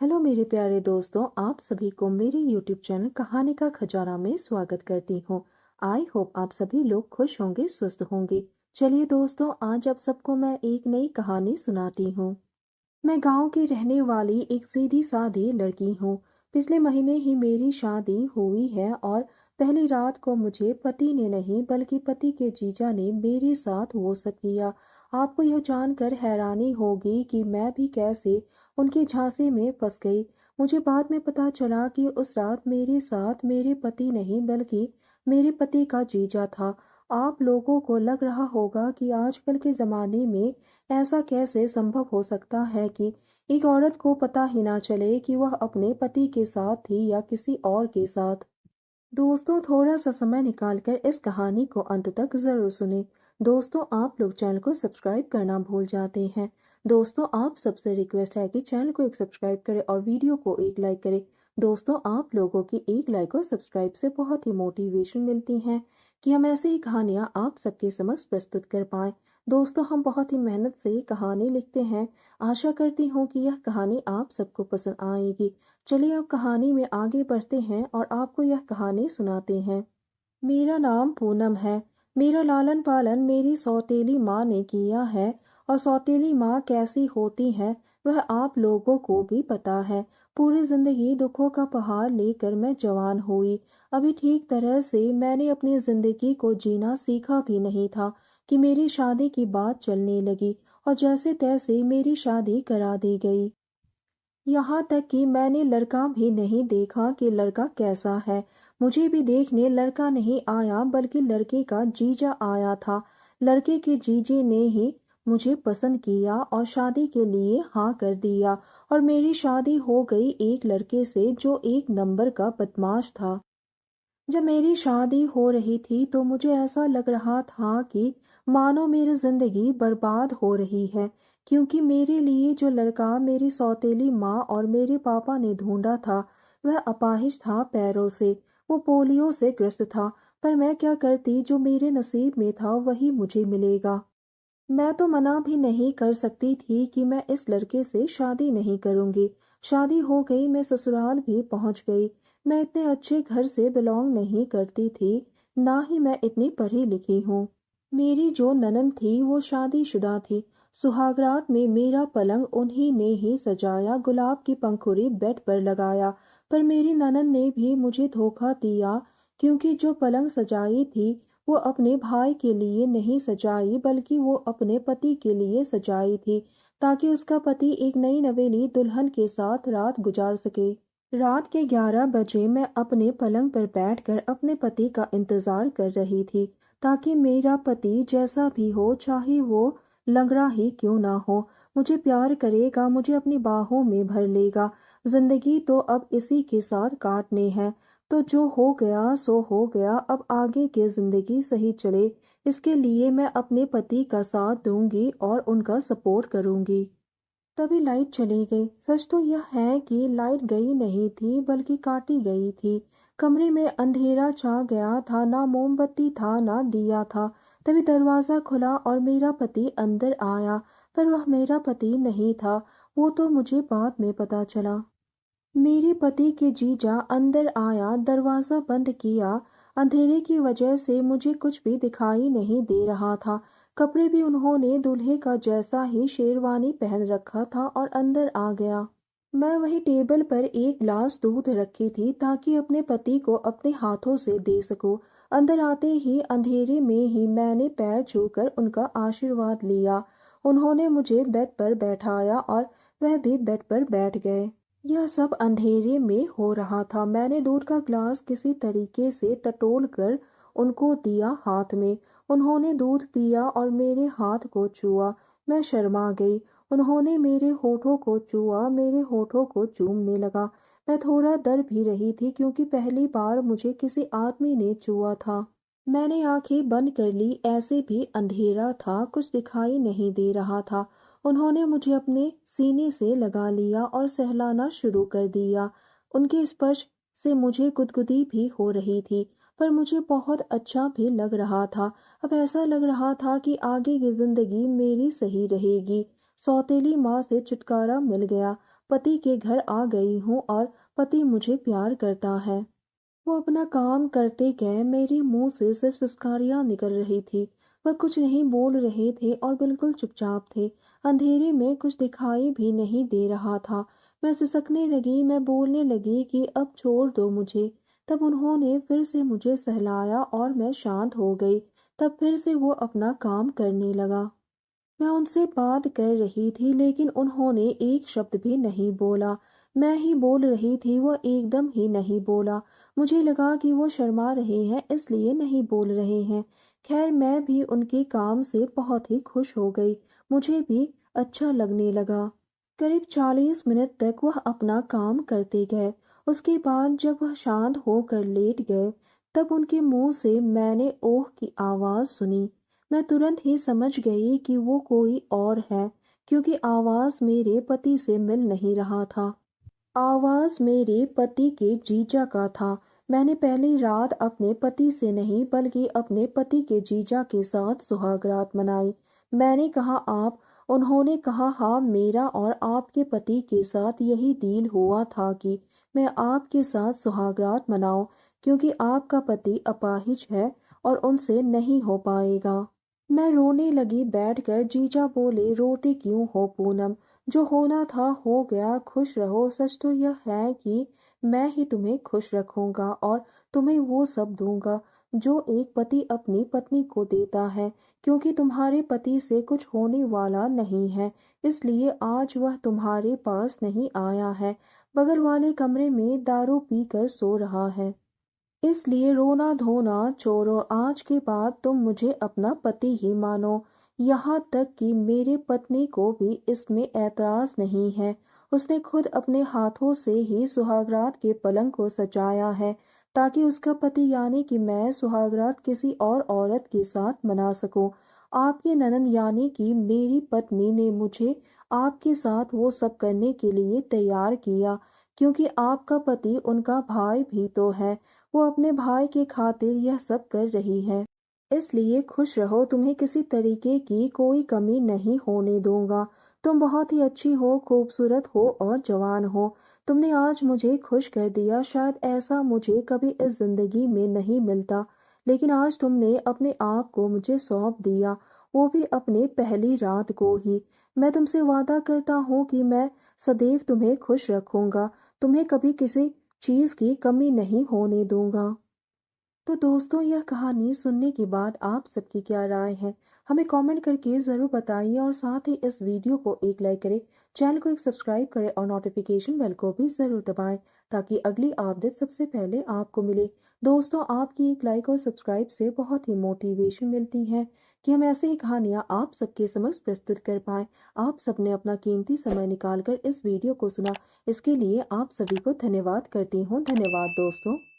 Hello मेरे प्यारे दोस्तों, आप सभी को मेरे यूट्यूब चैनल कहानी का खजाना में स्वागत करती हूँ। आई होप आप सभी लोग खुश होंगे, स्वस्थ होंगे। चलिए दोस्तों, आज आप सबको मैं एक नई कहानी सुनाती हूँ। मैं गांव की रहने वाली एक सीधी सादी लड़की हूँ। पिछले महीने ही मेरी शादी हुई है और पहली रात को मुझे पति ने नहीं बल्कि पति के जीजा ने मेरे साथ वो सब किया। आपको यह जानकर हैरानी होगी कि मैं भी कैसे उनके झांसे में फंस गई। मुझे बाद में पता चला कि उस रात मेरे साथ मेरे पति नहीं बल्कि मेरे पति का जीजा था। आप लोगों को लग रहा होगा कि आजकल के ज़माने में ऐसा कैसे संभव हो सकता है कि एक औरत को पता ही ना चले कि वह अपने पति के साथ थी या किसी और के साथ। दोस्तों, थोड़ा सा समय निकालकर इस कहानी को अंत तक जरूर सुने। दोस्तों, आप लोग चैनल को सब्सक्राइब करना भूल जाते हैं। दोस्तों, आप सबसे रिक्वेस्ट है कि चैनल को एक सब्सक्राइब करें और वीडियो को एक लाइक करें। दोस्तों, आप लोगों की एक लाइक और सब्सक्राइब से बहुत ही मोटिवेशन मिलती है कि हम ऐसे ही कहानियां आप सबके समक्ष प्रस्तुत कर पाएं। दोस्तों, हम बहुत ही मेहनत से कहानी लिखते हैं। आशा करती हूँ कि यह कहानी आप सबको पसंद आएगी। चलिए अब कहानी में आगे बढ़ते हैं और आपको यह कहानी सुनाते हैं। मेरा नाम पूनम है। मेरा लालन पालन मेरी सौतेली माँ ने किया है और सौतेली माँ कैसी होती है वह आप लोगों को भी पता है। पूरी जिंदगी दुखों का पहाड़ लेकर मैं जवान हुई। अभी ठीक तरह से मैंने अपनी जिंदगी को जीना सीखा भी नहीं था कि मेरी शादी की बात चलने लगी और जैसे तैसे मेरी शादी करा दी गई। यहाँ तक कि मैंने लड़का भी नहीं देखा कि लड़का कैसा है। मुझे भी देखने लड़का नहीं आया बल्कि लड़के का जीजा आया था। लड़के के जीजे ने ही मुझे पसंद किया और शादी के लिए हाँ कर दिया और मेरी शादी हो गई एक लड़के से जो एक नंबर का बदमाश था। जब मेरी शादी हो रही थी तो मुझे ऐसा लग रहा था कि मानो मेरी जिंदगी बर्बाद हो रही है, क्योंकि मेरे लिए जो लड़का मेरी सौतेली माँ और मेरे पापा ने ढूंढा था वह अपाहिज था पैरों से। वो पोलियो से ग्रस्त था। पर मैं क्या करती, जो मेरे नसीब में था वही मुझे मिलेगा। मैं तो मना भी नहीं कर सकती थी कि मैं इस लड़के से शादी नहीं करूंगी। शादी हो गई, मैं ससुराल भी पहुंच गई। मैं इतने अच्छे घर से बिलोंग नहीं करती थी, ना ही मैं इतनी पढ़ी लिखी हूँ। मेरी जो ननद थी वो शादीशुदा थी। सुहागरात में मेरा पलंग उन्हीं ने ही सजाया, गुलाब की पंखुड़ी बेड पर लगाया। पर मेरी ननद ने भी मुझे धोखा दिया, क्योंकि जो पलंग सजाई थी वो अपने भाई के लिए नहीं सजाई बल्कि वो अपने पति के लिए सजाई थी, ताकि उसका पति एक नई नवेली दुल्हन के साथ रात गुजार सके। रात के 11 बजे मैं अपने पलंग पर बैठकर अपने पति का इंतजार कर रही थी, ताकि मेरा पति जैसा भी हो, चाहे वो लंगड़ा ही क्यों ना हो, मुझे प्यार करेगा, मुझे अपनी बाहों में भर लेगा। जिंदगी तो अब इसी के साथ काटने हैं। तो जो हो गया सो हो गया, अब आगे की जिंदगी सही चले इसके लिए मैं अपने पति का साथ दूंगी और उनका सपोर्ट करूंगी। तभी लाइट चली गई। सच तो यह है कि लाइट गई नहीं थी बल्कि काटी गई थी। कमरे में अंधेरा छा गया था, ना मोमबत्ती था ना दिया था। तभी दरवाजा खुला और मेरा पति अंदर आया। पर वह मेरा पति नहीं था, वो तो मुझे बाद में पता चला। मेरे पति के जीजा अंदर आया, दरवाजा बंद किया। अंधेरे की वजह से मुझे कुछ भी दिखाई नहीं दे रहा था। कपड़े भी उन्होंने दूल्हे का जैसा ही शेरवानी पहन रखा था और अंदर आ गया। मैं वही टेबल पर एक गिलास दूध रखी थी ताकि अपने पति को अपने हाथों से दे सकूं। अंदर आते ही अंधेरे में ही मैंने पैर छूकर उनका आशीर्वाद लिया। उन्होंने मुझे बेड पर बैठाया और वह भी बेड पर बैठ गए। यह सब अंधेरे में हो रहा था। मैंने दूध का ग्लास किसी तरीके से टटोल कर उनको दिया हाथ में। उन्होंने दूध पिया और मेरे हाथ को छुआ। मैं शर्मा गई। उन्होंने मेरे होठों को छुआ, मेरे होठों को चूमने लगा। मैं थोड़ा डर भी रही थी, क्योंकि पहली बार मुझे किसी आदमी ने छुआ था। मैंने आंखें बंद कर ली, ऐसे भी अंधेरा था, कुछ दिखाई नहीं दे रहा था। उन्होंने मुझे अपने सीने से लगा लिया और सहलाना शुरू कर दिया। उनके स्पर्श से मुझे गुदगुदी भी हो रही थी, पर मुझे बहुत अच्छा भी लग रहा था। अब ऐसा लग रहा था कि आगे की जिंदगी मेरी सही रहेगी। सौतेली माँ से छुटकारा मिल गया। पति के घर आ गई हूँ और पति मुझे प्यार करता है। वो अपना काम करते गए, मेरे मुंह से सिर्फ सिसकारियां निकल रही थी। वह कुछ नहीं बोल रहे थे और बिल्कुल चुपचाप थे। अंधेरे में कुछ दिखाई भी नहीं दे रहा था। मैं सिसकने लगी, मैं बोलने लगी कि अब छोड़ दो मुझे। तब उन्होंने फिर से मुझे सहलाया और मैं शांत हो गई। तब फिर से वो अपना काम करने लगा। मैं उनसे बात कर रही थी लेकिन उन्होंने एक शब्द भी नहीं बोला। मैं ही बोल रही थी, वो एकदम ही नहीं बोला। मुझे लगा कि वो शर्मा रहे हैं इसलिए नहीं बोल रहे हैं। खैर, मैं भी उनके काम से बहुत ही खुश हो गई। मुझे भी अच्छा लगने लगा। करीब 40 मिनट तक वह अपना काम करते गए। उसके बाद जब वह शांत होकर लेट गए, तब उनके मुंह से मैंने ओह की आवाज सुनी। मैं तुरंत ही समझ गई कि वो कोई और है, क्योंकि आवाज मेरे पति से मिल नहीं रहा था। आवाज मेरे पति के जीजा का था। मैंने पहली रात अपने पति से नहीं बल्कि अपने पति के जीजा के साथ सुहागरात मनाई। मैंने कहा आप? उन्होंने कहा हाँ, मेरा और आपके पति के साथ यही डील हुआ था कि मैं आपके साथ सुहागरात मनाऊं, क्योंकि आपका पति अपाहिज है और उनसे नहीं हो पाएगा। मैं रोने लगी बैठकर। जीजा बोले, रोती क्यों हो पूनम? जो होना था हो गया, खुश रहो। सच तो यह है कि मैं ही तुम्हें खुश रखूंगा और तुम्हें वो सब दूंगा जो एक पति अपनी पत्नी को देता है, क्योंकि तुम्हारे पति से कुछ होने वाला नहीं है, इसलिए आज वह तुम्हारे पास नहीं आया है। बगल वाले कमरे में दारू पीकर सो रहा है। इसलिए रोना धोना छोड़ो। आज के बाद तुम मुझे अपना पति ही मानो। यहाँ तक कि मेरी पत्नी को भी इसमें ऐतराज नहीं है। उसने खुद अपने हाथों से ही सुहागरात के पलंग को सजाया है, ताकि उसका पति यानी कि मैं सुहागरात किसी और औरत के साथ मना सकूं। आपकी ननद यानी कि मेरी पत्नी ने मुझे आपके साथ वो सब करने के लिए तैयार किया, क्योंकि आपका पति उनका भाई भी तो है। वो अपने भाई की खातिर यह सब कर रही है। इसलिए खुश रहो, तुम्हें किसी तरीके की कोई कमी नहीं होने दूंगा। तुम बहुत ही अच्छी हो, खूबसूरत हो और जवान हो। तुमने आज मुझे खुश कर दिया। शायद ऐसा मुझे कभी इस जिंदगी में नहीं मिलता, लेकिन आज तुमने अपने आप को मुझे सौंप दिया, वो भी अपने पहली रात को ही। मैं तुमसे वादा करता हूँ कि मैं सदैव तुम्हें खुश रखूंगा, तुम्हें कभी किसी चीज की कमी नहीं होने दूंगा। तो दोस्तों, यह कहानी सुनने के बाद आप सबकी क्या राय है, हमें कमेंट करके ज़रूर बताइए और साथ ही इस वीडियो को एक लाइक करें, चैनल को एक सब्सक्राइब करें और नोटिफिकेशन बेल को भी ज़रूर दबाएं, ताकि अगली अपडेट सबसे पहले आपको मिले। दोस्तों, आपकी एक लाइक और सब्सक्राइब से बहुत ही मोटिवेशन मिलती है कि हम ऐसे ही कहानियाँ आप सबके समक्ष प्रस्तुत कर पाएँ। आप सबने अपना कीमती समय निकाल कर इस वीडियो को सुना, इसके लिए आप सभी को धन्यवाद करती हूँ। धन्यवाद दोस्तों।